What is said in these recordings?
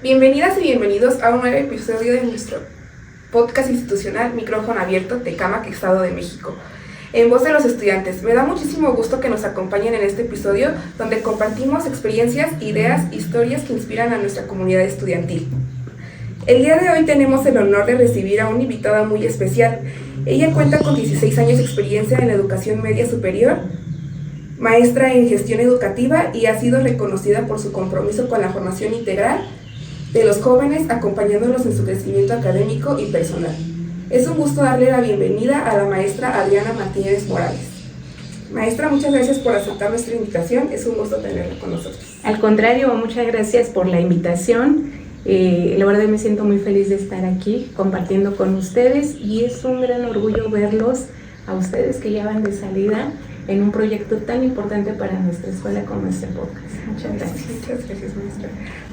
Bienvenidas y bienvenidos a un nuevo episodio de nuestro podcast institucional Micrófono Abierto Tecámac, Estado de México. En voz de los estudiantes, me da muchísimo gusto que nos acompañen en este episodio donde compartimos experiencias, ideas, historias que inspiran a nuestra comunidad estudiantil. El día de hoy tenemos el honor de recibir a una invitada muy especial. Ella cuenta con 16 años de experiencia en la educación media superior, maestra en gestión educativa y ha sido reconocida por su compromiso con la formación integral de los jóvenes, acompañándolos en su crecimiento académico y personal. Es un gusto darle la bienvenida a la maestra Adriana Martínez Morales. Maestra, muchas gracias por aceptar nuestra invitación, es un gusto tenerla con nosotros. Al contrario, muchas gracias por la invitación. La verdad me siento muy feliz de estar aquí compartiendo con ustedes y es un gran orgullo verlos a ustedes que ya van de salida en un proyecto tan importante para nuestra escuela como este podcast. Muchas gracias. Muchas gracias, maestra.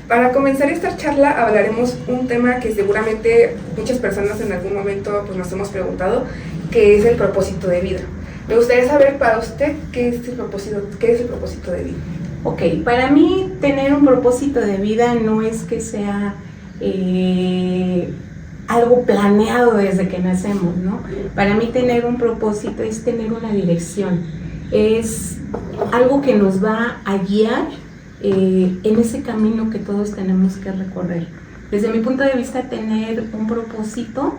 Para comenzar esta charla hablaremos un tema que seguramente muchas personas en algún momento nos hemos preguntado, que es el propósito de vida. Me gustaría saber para usted qué es el propósito de vida. Ok, para mí tener un propósito de vida no es que sea algo planeado desde que nacemos, ¿no? Para mí tener un propósito es tener una dirección, es algo que nos va a guiar en ese camino que todos tenemos que recorrer. Desde mi punto de vista, tener un propósito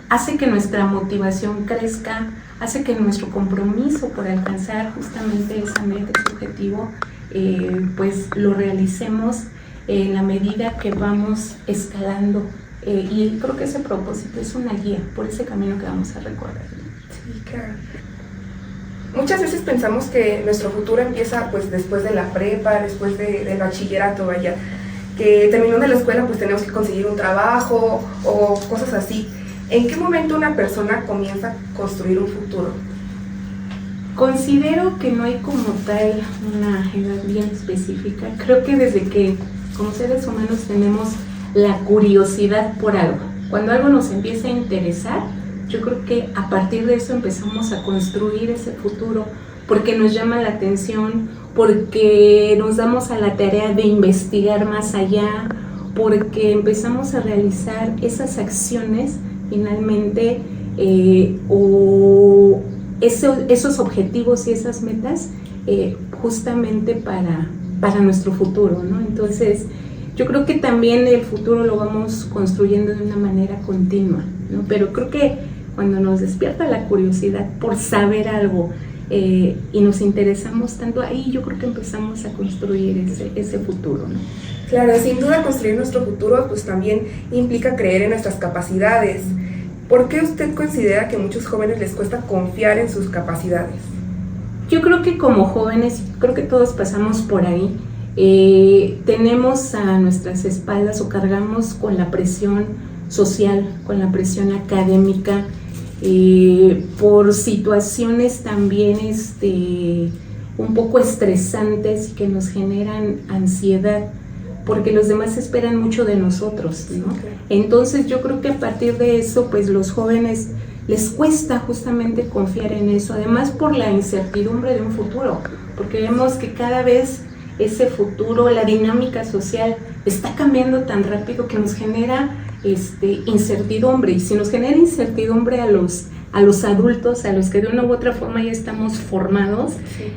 hace que nuestra motivación crezca, hace que nuestro compromiso por alcanzar justamente esa meta, ese objetivo, pues lo realicemos en la medida que vamos escalando. Y creo que ese propósito es una guía por ese camino que vamos a recorrer. Sí, claro. Muchas veces pensamos que nuestro futuro empieza pues después de la prepa, después del bachillerato, vaya, que terminando la escuela pues tenemos que conseguir un trabajo o cosas así. ¿En qué momento una persona comienza a construir un futuro? Considero que no hay como tal una edad bien específica. Creo que desde que como seres humanos tenemos la curiosidad por algo, cuando algo nos empieza a interesar, yo creo que a partir de eso empezamos a construir ese futuro, porque nos llama la atención, porque nos damos a la tarea de investigar más allá, porque empezamos a realizar esas acciones finalmente o esos objetivos y esas metas justamente para nuestro futuro, ¿no? Entonces yo creo que también el futuro lo vamos construyendo de una manera continua, ¿no? Pero creo que cuando nos despierta la curiosidad por saber algo y nos interesamos tanto, ahí yo creo que empezamos a construir ese futuro, ¿no? Claro, sin duda construir nuestro futuro pues también implica creer en nuestras capacidades. ¿Por qué usted considera que a muchos jóvenes les cuesta confiar en sus capacidades? Yo creo que como jóvenes, creo que todos pasamos por ahí, tenemos a nuestras espaldas o cargamos con la presión social, con la presión académica, por situaciones también un poco estresantes que nos generan ansiedad, porque los demás esperan mucho de nosotros, ¿no? Okay. Entonces yo creo que a partir de eso, pues los jóvenes les cuesta justamente confiar en eso, además por la incertidumbre de un futuro, porque vemos que cada vez ese futuro, la dinámica social está cambiando tan rápido que nos genera incertidumbre, y si nos genera incertidumbre a los adultos, a los que de una u otra forma ya estamos formados,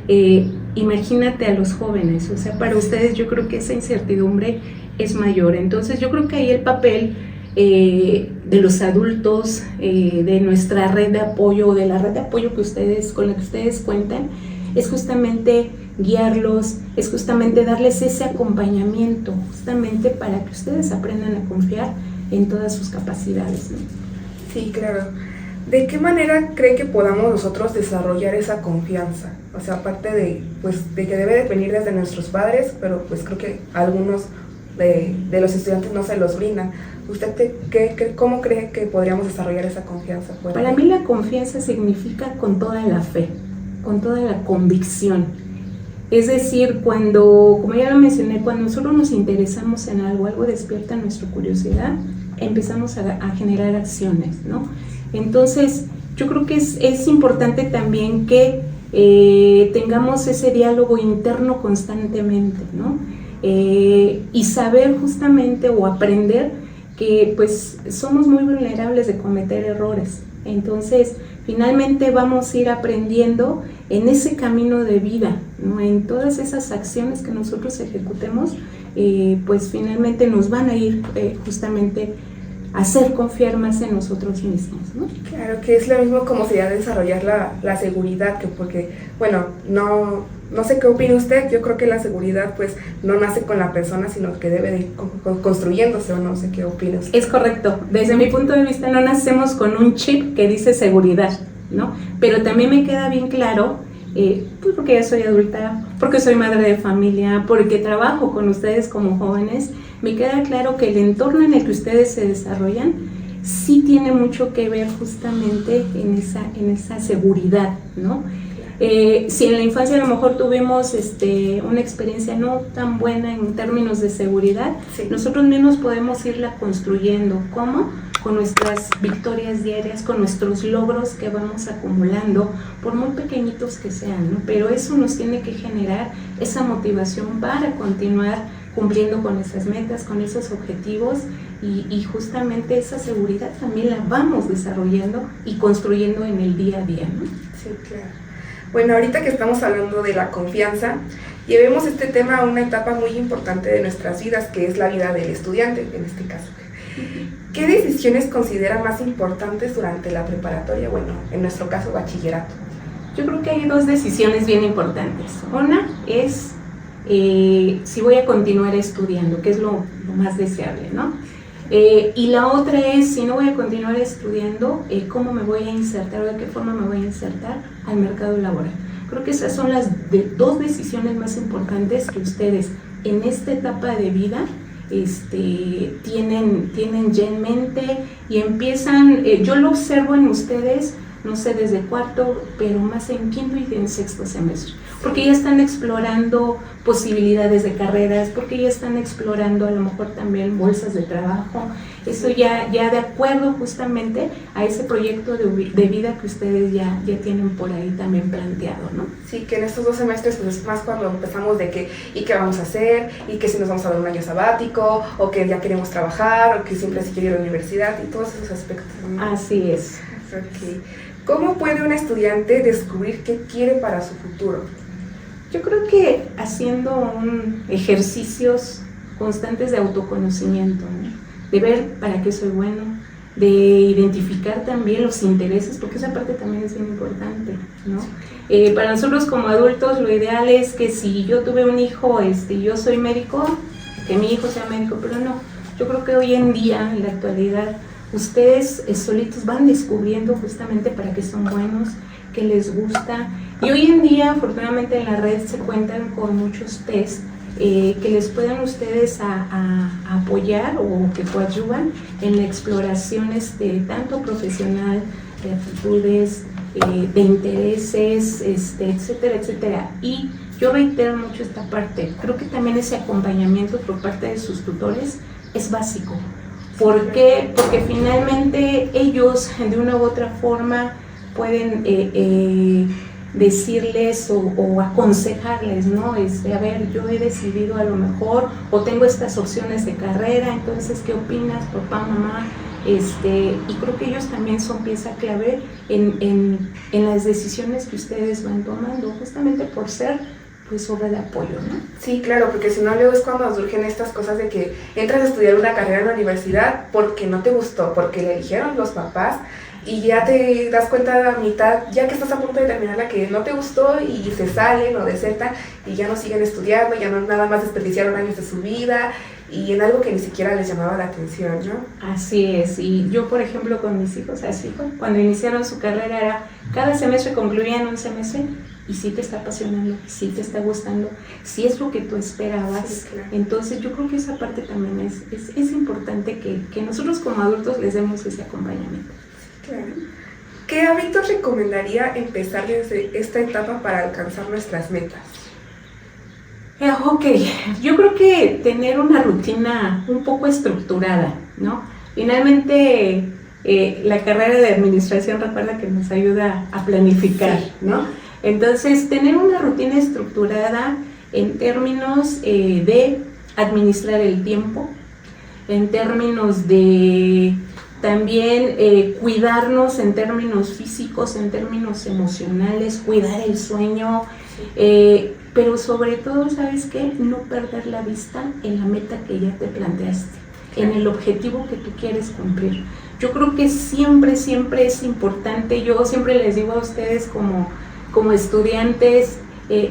sí. Imagínate a los jóvenes, o sea, para ustedes yo creo que esa incertidumbre es mayor. Entonces yo creo que ahí el papel de los adultos, de nuestra red de apoyo, de la red de apoyo con la que ustedes cuentan, es justamente guiarlos, es justamente darles ese acompañamiento, justamente para que ustedes aprendan a confiar en todas sus capacidades, ¿no? Sí, claro. ¿De qué manera cree que podamos nosotros desarrollar esa confianza? O sea, aparte de que debe de venir desde nuestros padres, pero pues creo que algunos de los estudiantes no se los brindan. ¿Usted cómo cree que podríamos desarrollar esa confianza? Para mí la confianza significa con toda la fe, con toda la convicción. Es decir, como ya lo mencioné, cuando nosotros nos interesamos en algo despierta nuestra curiosidad, empezamos a generar acciones, ¿no? Entonces, yo creo que es importante también que tengamos ese diálogo interno constantemente, ¿no? y saber justamente o aprender que pues somos muy vulnerables de cometer errores. Entonces, finalmente vamos a ir aprendiendo en ese camino de vida, ¿no? En todas esas acciones que nosotros ejecutemos, pues finalmente nos van a ir justamente a hacer confiar más en nosotros mismos, ¿no? Claro, que es lo mismo como sería desarrollar la seguridad, que porque, bueno, no sé qué opina usted, yo creo que la seguridad pues no nace con la persona, sino que debe de ir construyéndose, o no sé qué opina usted. Es correcto, desde mi punto de vista no nacemos con un chip que dice seguridad, ¿no? Pero también me queda bien claro, pues porque ya soy adulta, porque soy madre de familia, porque trabajo con ustedes como jóvenes, me queda claro que el entorno en el que ustedes se desarrollan sí tiene mucho que ver justamente en esa seguridad, ¿no? Si en la infancia a lo mejor tuvimos una experiencia no tan buena en términos de seguridad, sí, nosotros mismos podemos irla construyendo. ¿Cómo? Con nuestras victorias diarias, con nuestros logros que vamos acumulando, por muy pequeñitos que sean, ¿no? Pero eso nos tiene que generar esa motivación para continuar cumpliendo con esas metas, con esos objetivos, y justamente esa seguridad también la vamos desarrollando y construyendo en el día a día, ¿no? Sí, claro. Bueno, ahorita que estamos hablando de la confianza, llevemos este tema a una etapa muy importante de nuestras vidas, que es la vida del estudiante, en este caso. ¿Qué decisiones considera más importantes durante la preparatoria? Bueno, en nuestro caso, bachillerato. Yo creo que hay dos decisiones bien importantes. Una es si voy a continuar estudiando, que es lo más deseable, ¿no? Y la otra es, si no voy a continuar estudiando, cómo me voy a insertar o de qué forma me voy a insertar al mercado laboral. Creo que esas son las dos decisiones más importantes que ustedes en esta etapa de vida tienen ya en mente, y empiezan, yo lo observo en ustedes, no sé, desde cuarto, pero más en quinto y en sexto semestre, porque ya están explorando posibilidades de carreras, porque ya están explorando a lo mejor también bolsas de trabajo, eso ya de acuerdo justamente a ese proyecto de vida que ustedes ya tienen por ahí también planteado, ¿no? Sí, que en estos 2 semestres pues es más cuando empezamos de que, ¿y qué vamos a hacer? Y que si nos vamos a dar un año sabático, o que ya queremos trabajar, o que siempre se quiere ir a la universidad, y todos esos aspectos, ¿no? Así es. Okay. ¿Cómo puede un estudiante descubrir qué quiere para su futuro? Yo creo que haciendo ejercicios constantes de autoconocimiento, ¿no? De ver para qué soy bueno, de identificar también los intereses, porque esa parte también es bien importante, ¿no? Para nosotros como adultos lo ideal es que si yo tuve un hijo, yo soy médico, que mi hijo sea médico, pero no, yo creo que hoy en día, en la actualidad, ustedes solitos van descubriendo justamente para qué son buenos, qué les gusta, y hoy en día afortunadamente en la red se cuentan con muchos test que les puedan ustedes a apoyar o que coadyuvan en la exploración tanto profesional, de aptitudes, de intereses, etcétera, etcétera. Y yo reitero mucho esta parte, creo que también ese acompañamiento por parte de sus tutores es básico. ¿Por qué? Porque finalmente ellos de una u otra forma pueden decirles o aconsejarles, ¿no? A ver, yo he decidido a lo mejor, o tengo estas opciones de carrera, entonces, ¿qué opinas, papá, mamá? Y creo que ellos también son pieza clave en las decisiones que ustedes van tomando, justamente por ser pues obra de apoyo, ¿no? Sí, claro, porque si no luego es cuando surgen estas cosas de que entras a estudiar una carrera en la universidad porque no te gustó, porque le eligieron los papás, y ya te das cuenta a mitad, ya que estás a punto de terminar, la que no te gustó, y se salen o desertan y ya no siguen estudiando, ya no nada más desperdiciaron años de su vida y en algo que ni siquiera les llamaba la atención, ¿no? Así es, y yo por ejemplo con mis hijos, así fue, cuando iniciaron su carrera era, cada semestre concluían un semestre, y si te está apasionando, si te está gustando, si es lo que tú esperabas, sí, claro. Entonces yo creo que esa parte también es importante que nosotros como adultos les demos ese acompañamiento. Claro. ¿Qué hábitos recomendaría empezar desde esta etapa para alcanzar nuestras metas? Ok, yo creo que tener una rutina un poco estructurada, ¿no? Finalmente, la carrera de administración, recuerda que nos ayuda a planificar, ¿no? Entonces, tener una rutina estructurada en términos de administrar el tiempo, en términos de también cuidarnos en términos físicos, en términos emocionales, cuidar el sueño, pero sobre todo, ¿sabes qué? No perder la vista en la meta que ya te planteaste, en el objetivo que tú quieres cumplir. Yo creo que siempre es importante. Yo siempre les digo a ustedes como estudiantes,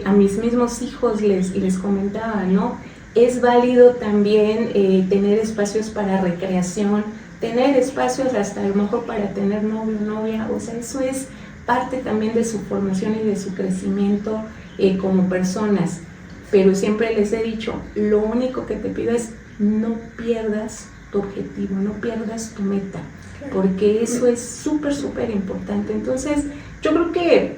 a mis mismos hijos les comentaba, ¿no? Es válido también tener espacios para recreación, tener espacios hasta a lo mejor para tener novio o novia, o sea, eso es parte también de su formación y de su crecimiento como personas. Pero siempre les he dicho, lo único que te pido es no pierdas tu objetivo, no pierdas tu meta, porque eso es súper importante. Entonces, yo creo que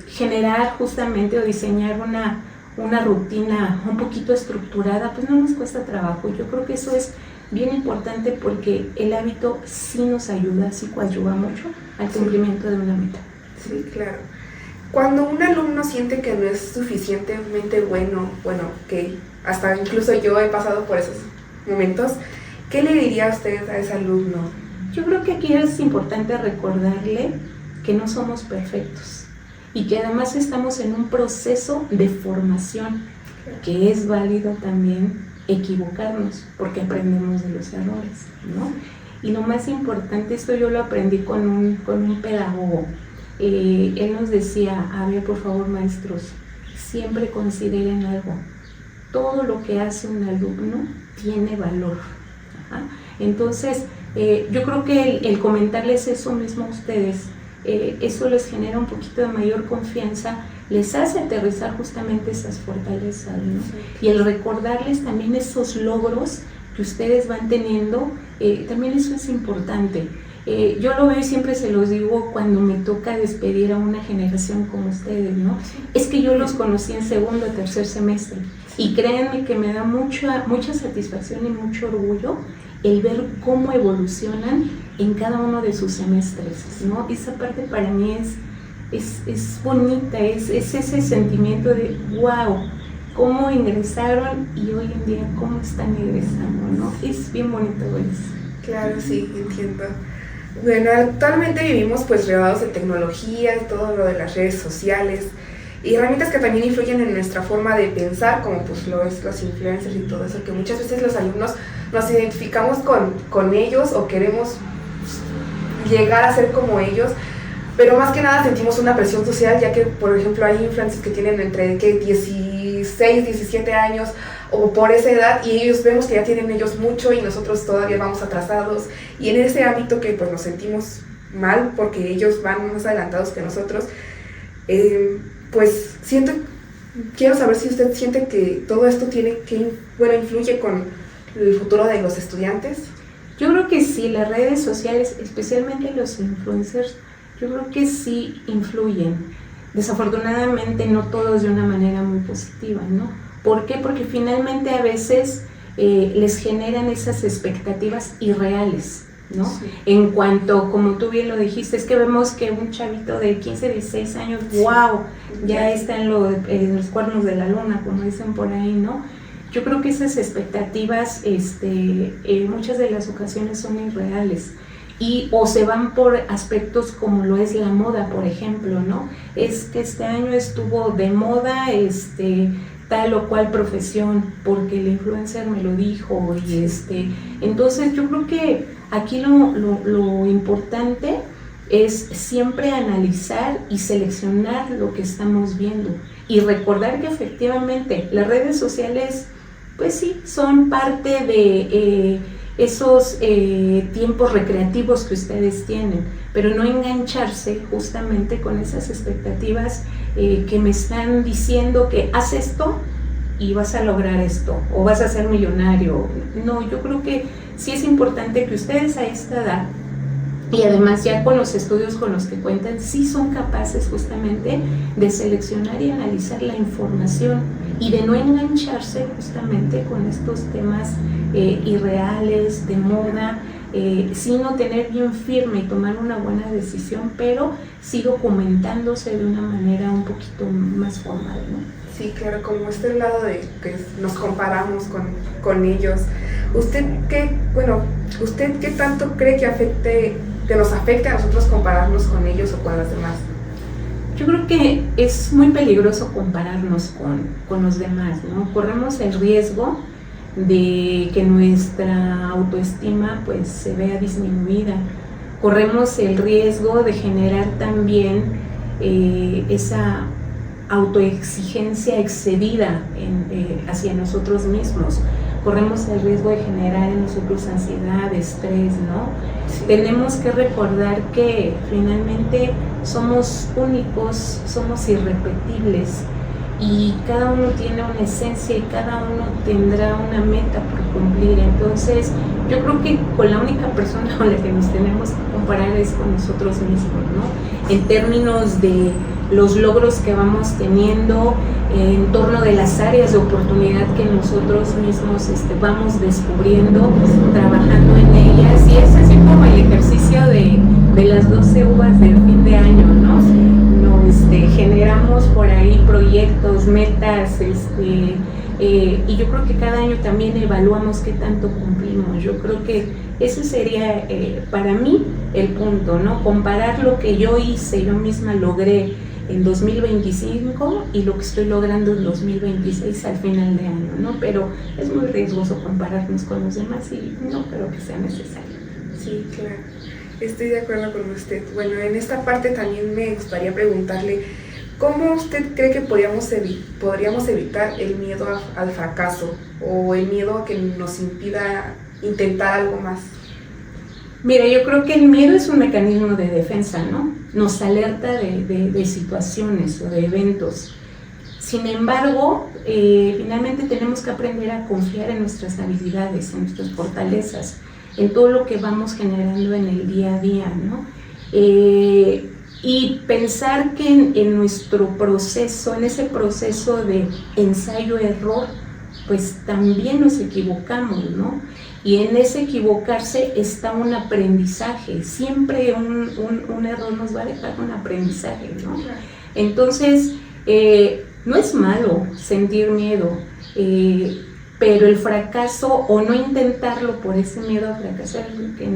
generar justamente o diseñar una rutina un poquito estructurada, pues no nos cuesta trabajo. Yo creo que eso es bien importante porque el hábito sí nos ayuda, sí coadyuva mucho al cumplimiento de una meta. Sí, claro. Cuando un alumno siente que no es suficientemente bueno, que hasta incluso yo he pasado por esos momentos, ¿qué le diría a usted a ese alumno? Yo creo que aquí es importante recordarle que no somos perfectos y que además estamos en un proceso de formación, que es válido también equivocarnos porque aprendemos de los errores, ¿no? Y lo más importante, esto yo lo aprendí con un pedagogo. Él nos decía, a ver, por favor, maestros, siempre consideren algo. Todo lo que hace un alumno tiene valor. Ajá. Entonces, yo creo que el comentarles eso mismo a ustedes, eso les genera un poquito de mayor confianza, les hace aterrizar justamente esas fortalezas, ¿no? Y el recordarles también esos logros que ustedes van teniendo, también eso es importante. Yo lo veo y siempre se los digo cuando me toca despedir a una generación como ustedes, ¿no? Es que yo los conocí en segundo o tercer semestre y créanme que me da mucha satisfacción y mucho orgullo el ver cómo evolucionan en cada uno de sus semestres, ¿no? Esa parte para mí es bonita, es ese sentimiento de wow, cómo ingresaron y hoy en día cómo están egresando, ¿no? Es bien bonito eso. Claro, sí, entiendo. Bueno, actualmente vivimos pues rodeados de tecnología y todo lo de las redes sociales y herramientas que también influyen en nuestra forma de pensar, como pues lo es los influencers y todo eso, que muchas veces los alumnos nos identificamos con ellos o queremos llegar a ser como ellos, pero más que nada sentimos una presión social, ya que por ejemplo hay influencers que tienen entre 16, 17 años o por esa edad y ellos vemos que ya tienen ellos mucho y nosotros todavía vamos atrasados, y en ese ámbito que pues nos sentimos mal porque ellos van más adelantados que nosotros, pues quiero saber si usted siente que todo esto influye con el futuro de los estudiantes. Yo creo que sí, las redes sociales, especialmente los influencers, yo creo que sí influyen. Desafortunadamente no todos de una manera muy positiva, ¿no? ¿Por qué? Porque finalmente a veces les generan esas expectativas irreales, ¿no? Sí. En cuanto, como tú bien lo dijiste, es que vemos que un chavito de 15, 16 años, sí, wow, ya está en los cuernos de la luna, como dicen por ahí, ¿no? Yo creo que esas expectativas, muchas de las ocasiones son irreales. O se van por aspectos como lo es la moda, por ejemplo, ¿no? Es que este año estuvo de moda tal o cual profesión porque el influencer me lo dijo entonces yo creo que aquí lo importante es siempre analizar y seleccionar lo que estamos viendo y recordar que efectivamente las redes sociales pues sí son parte de esos tiempos recreativos que ustedes tienen, pero no engancharse justamente con esas expectativas que me están diciendo que haz esto y vas a lograr esto, o vas a ser millonario. No, yo creo que sí es importante que ustedes a esta edad, y además ya con los estudios con los que cuentan, sí son capaces justamente de seleccionar y analizar la información y de no engancharse justamente con estos temas irreales, de moda, sí no tener bien firme y tomar una buena decisión, pero sí documentándose de una manera un poquito más formal, ¿no? Sí, claro, como lado de que nos comparamos con ellos. ¿Usted qué tanto cree que nos afecte a nosotros compararnos con ellos o con los demás? Yo creo que es muy peligroso compararnos con los demás, ¿no? Corremos el riesgo de que nuestra autoestima pues se vea disminuida. Corremos el riesgo de generar también esa autoexigencia excedida hacia nosotros mismos. Corremos el riesgo de generar en nosotros ansiedad, estrés, ¿no? Sí. Tenemos que recordar que finalmente somos únicos, somos irrepetibles y cada uno tiene una esencia y cada uno tendrá una meta por cumplir. Entonces, yo creo que con la única persona con la que nos tenemos que comparar es con nosotros mismos, ¿no? En términos de los logros que vamos teniendo en torno de las áreas de oportunidad que nosotros mismos vamos descubriendo, trabajando en ellas, y es así como el ejercicio de las 12 uvas del fin de año, ¿no? Generamos por ahí proyectos, metas, y yo creo que cada año también evaluamos qué tanto cumplimos. Yo creo que ese sería para mí el punto, ¿no? Comparar lo que yo hice, yo misma logré en 2025 y lo que estoy logrando en 2026 al final de año, ¿no? Pero es muy riesgoso compararnos con los demás y no creo que sea necesario. Sí, claro. Estoy de acuerdo con usted. Bueno, en esta parte también me gustaría preguntarle, ¿cómo usted cree que podríamos evitar el miedo al fracaso o el miedo a que nos impida intentar algo más? Mira, yo creo que el miedo es un mecanismo de defensa, ¿no? Nos alerta de situaciones o de eventos. Sin embargo, finalmente tenemos que aprender a confiar en nuestras habilidades, en nuestras fortalezas, en todo lo que vamos generando en el día a día, ¿no? Y pensar que en nuestro proceso, en ese proceso de ensayo-error, pues también nos equivocamos, ¿no? Y en ese equivocarse está un aprendizaje, siempre un error nos va a dejar un aprendizaje, ¿no? Entonces, no es malo sentir miedo, pero el fracaso o no intentarlo por ese miedo a fracasar es lo que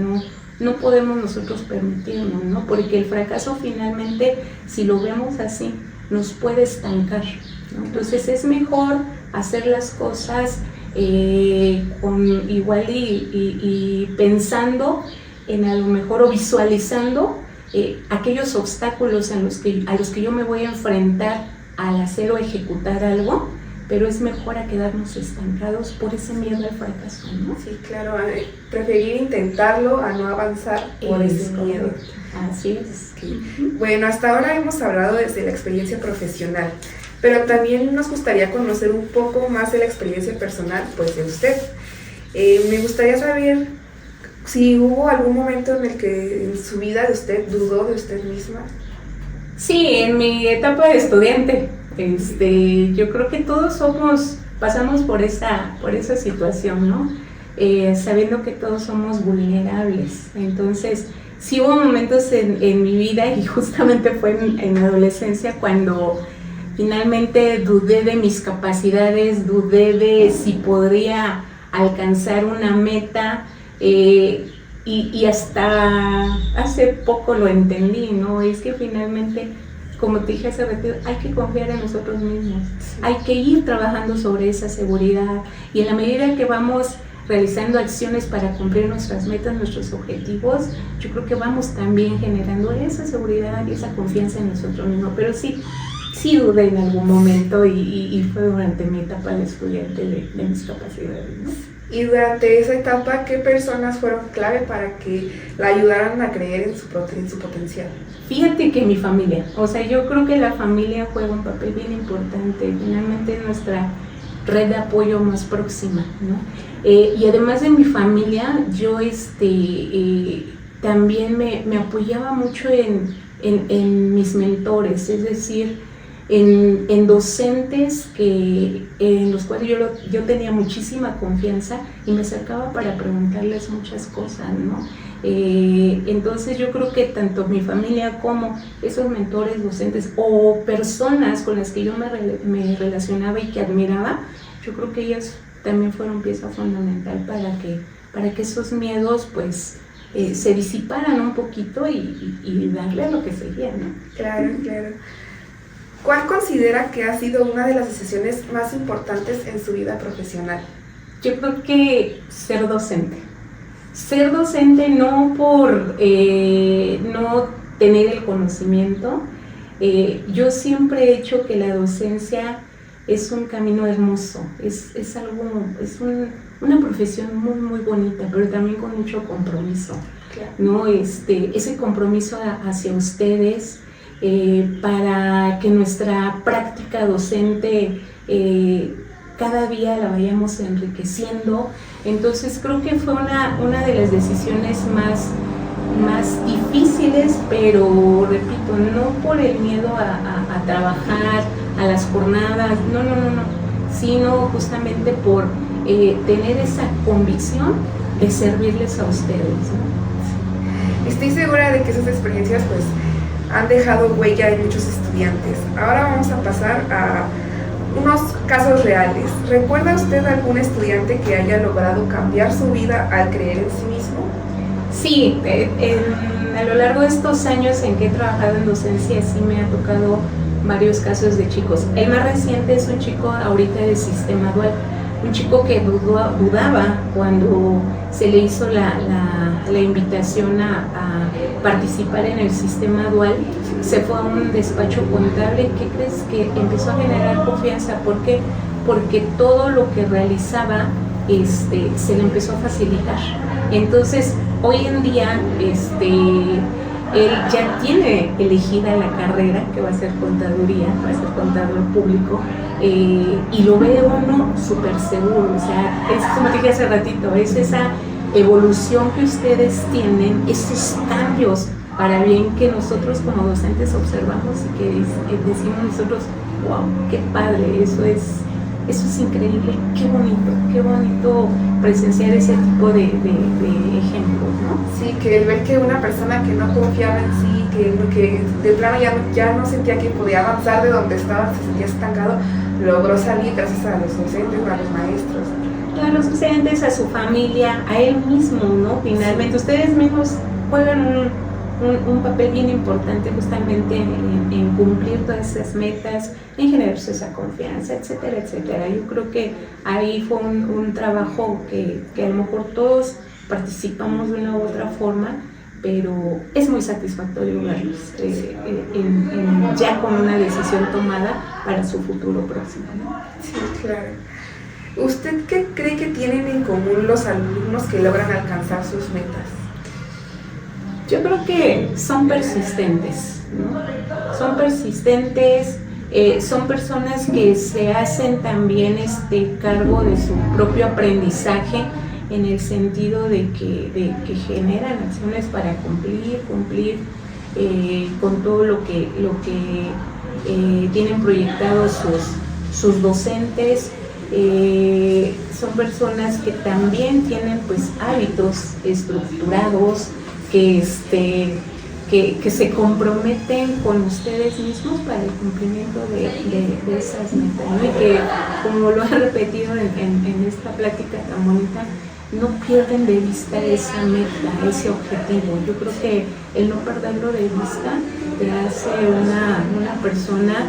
no podemos nosotros permitirnos, ¿no? Porque el fracaso finalmente, si lo vemos así, nos puede estancar, ¿no? Entonces es mejor hacer las cosas con igual y pensando en a lo mejor o visualizando aquellos obstáculos a los que yo me voy a enfrentar al hacer o ejecutar algo, pero es mejor a quedarnos estancados por ese miedo al fracaso, ¿no? Sí, claro, preferir intentarlo a no avanzar por ese miedo. Así es. Sí. Bueno, hasta ahora hemos hablado desde la experiencia profesional, pero también nos gustaría conocer un poco más de la experiencia personal, pues, de usted. Me gustaría saber si hubo algún momento en el que en su vida de usted dudó de usted misma. Sí, en mi etapa de estudiante, yo creo que todos pasamos por esa situación, ¿no? Sabiendo que todos somos vulnerables. Entonces, sí hubo momentos en mi vida, y justamente fue en la adolescencia cuando finalmente dudé de mis capacidades, dudé de si podría alcanzar una meta, y hasta hace poco lo entendí, ¿no? Es que finalmente, como te dije hace rato, hay que confiar en nosotros mismos, sí. Hay que ir trabajando sobre esa seguridad, y en la medida que vamos realizando acciones para cumplir nuestras metas, nuestros objetivos, yo creo que vamos también generando esa seguridad y esa confianza en nosotros mismos. Pero sí dudé en algún momento, y fue durante mi etapa de estudiante de mis capacidades, ¿no? Y durante esa etapa, ¿qué personas fueron clave para que la ayudaran a creer en su potencial? Fíjate que mi familia, o sea, yo creo que la familia juega un papel bien importante, finalmente es nuestra red de apoyo más próxima, ¿no? Y además de mi familia, yo también me apoyaba mucho en mis mentores, es decir, en docentes en los cuales yo tenía muchísima confianza y me acercaba para preguntarles muchas cosas, ¿no? Entonces yo creo que tanto mi familia como esos mentores docentes o personas con las que yo me relacionaba y que admiraba, yo creo que ellas también fueron pieza fundamental para que esos miedos pues se disiparan un poquito y darle a lo que seguía, ¿no? Claro, claro. ¿Cuál considera que ha sido una de las decisiones más importantes en su vida profesional? Yo creo que ser docente. Ser docente no por no tener el conocimiento. Yo siempre he hecho que la docencia es un camino hermoso, es una profesión muy, muy bonita, pero también con mucho compromiso, claro, ¿no? Ese compromiso hacia ustedes, para que nuestra práctica docente cada día la vayamos enriqueciendo. Entonces creo que fue una de las decisiones más difíciles, pero repito, no por el miedo a trabajar, a las jornadas, no, sino justamente por tener esa convicción de servirles a ustedes, ¿no? Estoy segura de que esas experiencias pues han dejado huella en muchos estudiantes. Ahora vamos a pasar a unos casos reales. ¿Recuerda usted algún estudiante que haya logrado cambiar su vida al creer en sí mismo? Sí, a lo largo de estos años en que he trabajado en docencia sí me ha tocado varios casos de chicos. El más reciente es un chico ahorita de sistema dual, un chico que dudaba cuando se le hizo la invitación a participar en el sistema dual. Se fue a un despacho contable. ¿Qué crees? Que empezó a generar confianza. ¿Por qué? Porque todo lo que realizaba se le empezó a facilitar. Entonces, hoy en día, él ya tiene elegida la carrera que va a ser contaduría, va a ser contador público, y lo ve uno súper seguro. O sea, es como dije hace ratito, es esa evolución que ustedes tienen, esos cambios para bien que nosotros como docentes observamos y que decimos nosotros, wow, qué padre, eso es increíble, qué bonito presenciar ese tipo de ejemplos, ¿no? Sí, que el ver que una persona que no confiaba en sí, que de plano ya no sentía que podía avanzar de donde estaba, se sentía estancado, logró salir gracias a los docentes, a los maestros. A los docentes, a su familia, a él mismo, ¿no? Finalmente, ustedes mismos juegan un papel bien importante justamente en cumplir todas esas metas, en generarse esa confianza, etcétera, etcétera. Yo creo que ahí fue un trabajo que a lo mejor todos participamos de una u otra forma, pero es muy satisfactorio verlos ya con una decisión tomada para su futuro próximo, ¿no? Sí, claro. ¿Usted qué cree que tienen en común los alumnos que logran alcanzar sus metas? Yo creo que son persistentes, ¿no? Son persistentes, son personas que se hacen también cargo de su propio aprendizaje, en el sentido de que generan acciones para cumplir con todo lo que tienen proyectados sus docentes. Son personas que también tienen pues hábitos estructurados, que se comprometen con ustedes mismos para el cumplimiento de esas metas, ¿no? Y que, como lo he repetido en esta plática tan bonita, no pierden de vista esa meta, ese objetivo. Yo creo que el no perderlo de vista te hace una persona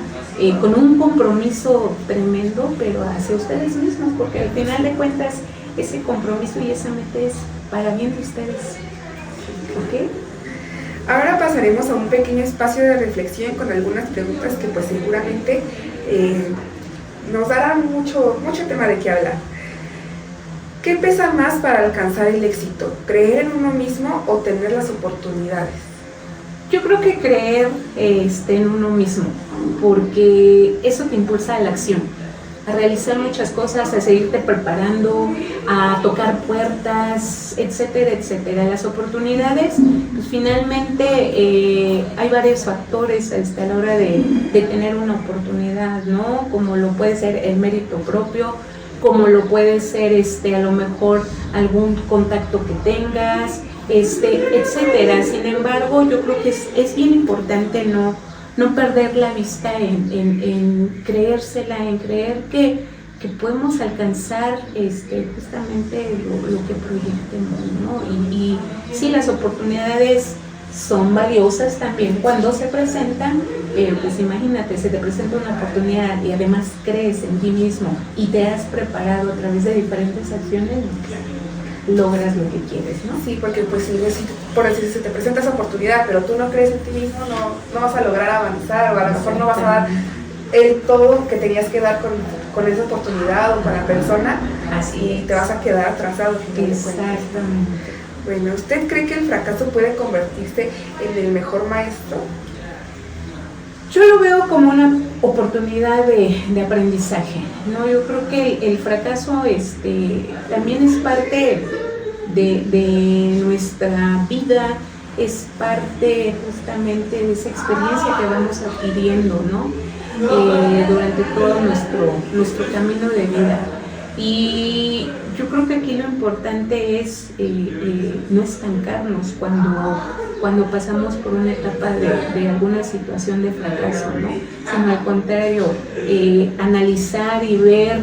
con un compromiso tremendo, pero hacia ustedes mismos, porque al final de cuentas ese compromiso y esa meta es para bien de ustedes. ¿Ok? Ahora pasaremos a un pequeño espacio de reflexión con algunas preguntas que pues seguramente nos darán mucho tema de qué hablar. ¿Qué pesa más para alcanzar el éxito? ¿Creer en uno mismo o tener las oportunidades? Yo creo que creer en uno mismo, porque eso te impulsa a la acción realizar muchas cosas, a seguirte preparando, a tocar puertas, etcétera, etcétera. Las oportunidades, pues finalmente hay varios factores a la hora de tener una oportunidad, ¿no? Como lo puede ser el mérito propio, como lo puede ser a lo mejor algún contacto que tengas, etcétera. Sin embargo, yo creo que es bien importante no perder la vista en creérsela, en creer que podemos alcanzar justamente lo que proyectemos, ¿no? Y sí, las oportunidades son valiosas también cuando se presentan, pero pues imagínate, se te presenta una oportunidad y además crees en ti mismo y te has preparado a través de diferentes acciones, logras lo que quieres, ¿no? Sí, porque pues si por decir, se te presenta esa oportunidad, pero tú no crees en ti mismo, no vas a lograr avanzar, o a lo mejor no vas a dar el todo que tenías que dar con esa oportunidad o con la persona. Así y te vas a quedar atrasado. Exactamente. Bueno, ¿usted cree que el fracaso puede convertirse en el mejor maestro? Yo lo veo como una oportunidad de aprendizaje, ¿no? Yo creo que el fracaso también es parte de nuestra vida, es parte justamente de esa experiencia que vamos adquiriendo, ¿no? Durante todo nuestro camino de vida. Y yo creo que aquí lo importante es no estancarnos cuando pasamos por una etapa de alguna situación de fracaso, ¿no? Sino al contrario, analizar y ver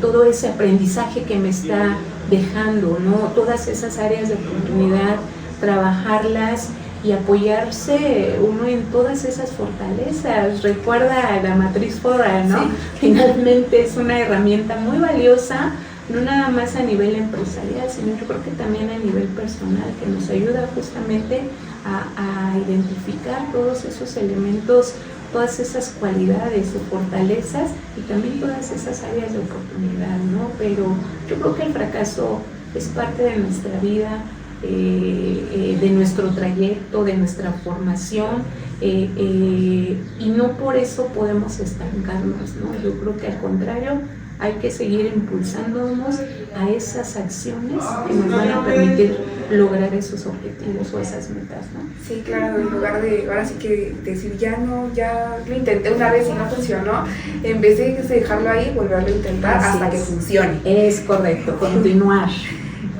todo ese aprendizaje que me está dejando, ¿no? Todas esas áreas de oportunidad, trabajarlas y apoyarse uno en todas esas fortalezas. Recuerda la matriz FODA, ¿no? Sí. Finalmente es una herramienta muy valiosa, no nada más a nivel empresarial, sino yo creo que también a nivel personal, que nos ayuda justamente a identificar todos esos elementos, todas esas cualidades o fortalezas y también todas esas áreas de oportunidad, ¿no? Pero yo creo que el fracaso es parte de nuestra vida, de nuestro trayecto, de nuestra formación, y no por eso podemos estancarnos, ¿no? Yo creo que al contrario, hay que seguir impulsándonos a esas acciones que nos van a permitir lograr esos objetivos o esas metas, ¿no? Sí, claro, en lugar de ahora sí que decir ya lo intenté una vez y no funcionó, en vez de dejarlo ahí, volverlo a intentar hasta que funcione. Es correcto, continuar.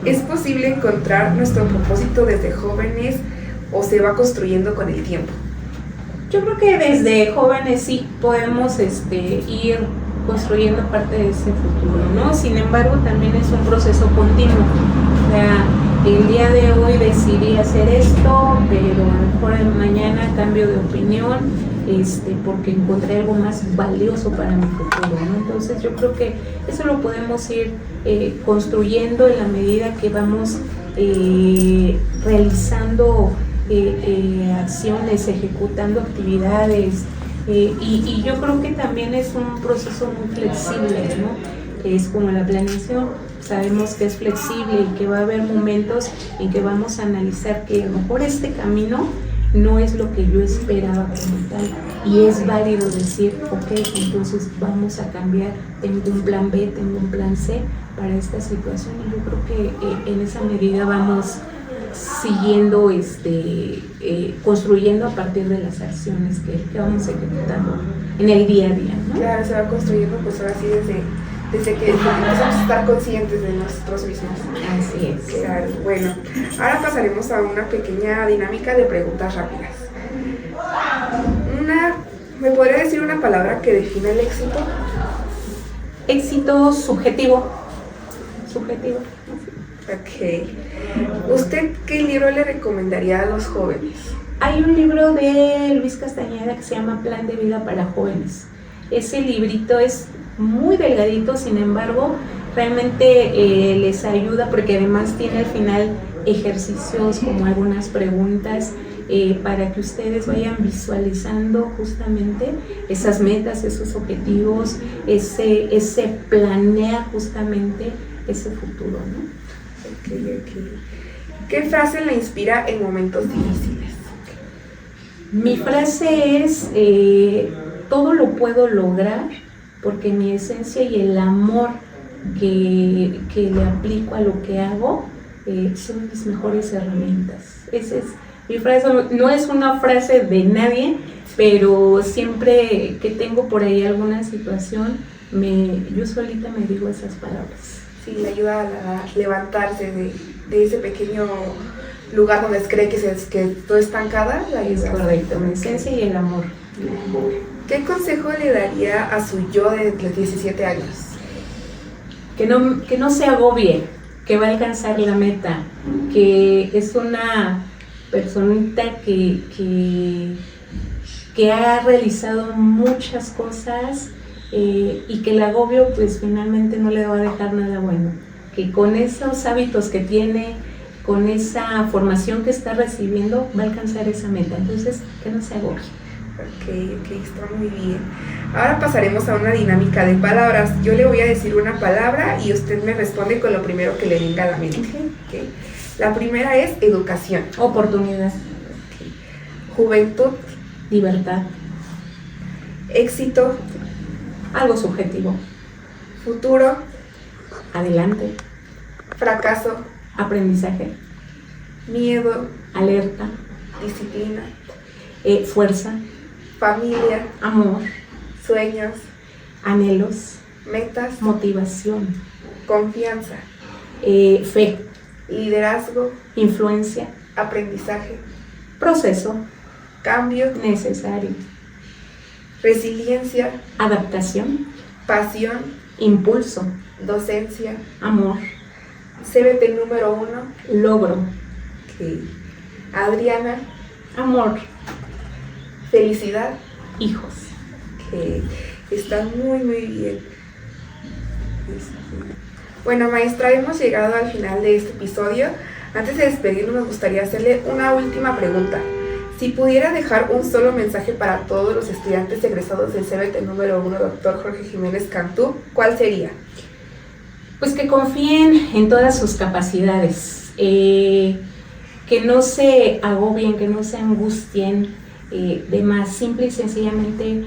¿Es posible encontrar nuestro propósito desde jóvenes o se va construyendo con el tiempo? Yo creo que desde jóvenes sí podemos ir construyendo parte de ese futuro, ¿no? Sin embargo, también es un proceso continuo. O sea, el día de hoy decidí hacer esto, pero a lo mejor mañana cambio de opinión, porque encontré algo más valioso para mi futuro, ¿no? Entonces yo creo que eso lo podemos ir construyendo en la medida que vamos realizando acciones, ejecutando actividades, y yo creo que también es un proceso muy flexible, ¿no? Es como la planeación, sabemos que es flexible y que va a haber momentos en que vamos a analizar que a lo mejor este camino no es lo que yo esperaba como tal, y es válido decir, ok, entonces vamos a cambiar, tengo un plan B, tengo un plan C para esta situación, y yo creo que en esa medida vamos siguiendo, construyendo a partir de las acciones que vamos ejecutando en el día a día, ¿no? Claro, se va construyendo pues ahora sí desde que empezamos a estar conscientes de nosotros mismos. Así es. Claro. Bueno, ahora pasaremos a una pequeña dinámica de preguntas rápidas. ¿Me podría decir una palabra que define el éxito? Éxito subjetivo. Subjetivo. Ok. ¿Usted qué libro le recomendaría a los jóvenes? Hay un libro de Luis Castañeda que se llama Plan de Vida para Jóvenes. Ese librito es muy delgadito, sin embargo, realmente les ayuda porque además tiene al final ejercicios como algunas preguntas para que ustedes vayan visualizando justamente esas metas, esos objetivos, ese planear justamente ese futuro, ¿no? Okay. ¿Qué frase le inspira en momentos difíciles? Mi frase es, todo lo puedo lograr porque mi esencia y el amor que le aplico a lo que hago son mis mejores herramientas. Esa es mi frase, no es una frase de nadie, pero siempre que tengo por ahí alguna situación, yo solita me digo esas palabras. Sí, le ayuda a levantarse de ese pequeño lugar donde cree que todo estancada. Es correcto, mi esencia y el amor. ¿Qué consejo le daría a su yo de los 17 años? Que no se agobie, que va a alcanzar la meta, que es una personita que ha realizado muchas cosas y que el agobio pues finalmente no le va a dejar nada bueno, que con esos hábitos que tiene, con esa formación que está recibiendo, va a alcanzar esa meta. Entonces, que no se agobie. Ok, está muy bien. Ahora pasaremos a una dinámica de palabras. Yo le voy a decir una palabra y usted me responde con lo primero que le venga a la mente. Okay. La primera es educación. Oportunidad. Okay. Juventud. Libertad. Éxito. Algo subjetivo. Futuro. Adelante. Fracaso. Aprendizaje. Miedo. Alerta. Disciplina. Fuerza. Familia. Amor. Sueños. Anhelos. Metas. Motivación. Confianza. Fe. Liderazgo. Influencia. Aprendizaje. Proceso. Cambio. Necesario. Resiliencia. Adaptación. Pasión. Impulso. Docencia. Amor. CBT número 1. Logro. Okay. Adriana. Amor. Felicidad. Hijos. Okay. Está muy bien. Bueno, maestra, hemos llegado al final de este episodio. Antes de despedirnos, nos gustaría hacerle una última pregunta. Si pudiera dejar un solo mensaje para todos los estudiantes egresados del CBT número 1, doctor Jorge Jiménez Cantú, ¿cuál sería? Pues que confíen en todas sus capacidades, que no se agobien, que no se angustien de más, simple y sencillamente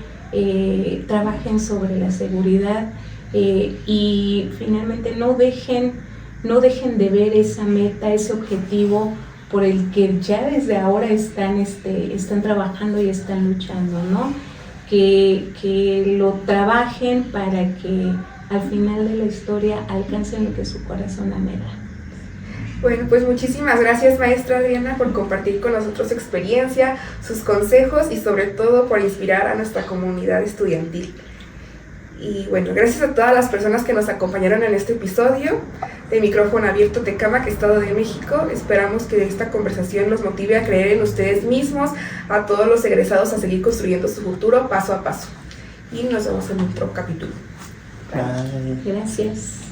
trabajen sobre la seguridad y finalmente no dejen de ver esa meta, ese objetivo por el que ya desde ahora están trabajando y están luchando, ¿no? Que lo trabajen para que al final de la historia alcancen lo que su corazón anhela. Bueno, pues muchísimas gracias, maestra Adriana, por compartir con nosotros su experiencia, sus consejos y sobre todo por inspirar a nuestra comunidad estudiantil. Y bueno, gracias a todas las personas que nos acompañaron en este episodio de Micrófono Abierto Tecámac, Estado de México. Esperamos que esta conversación los motive a creer en ustedes mismos, a todos los egresados a seguir construyendo su futuro paso a paso. Y nos vemos en otro capítulo. Gracias.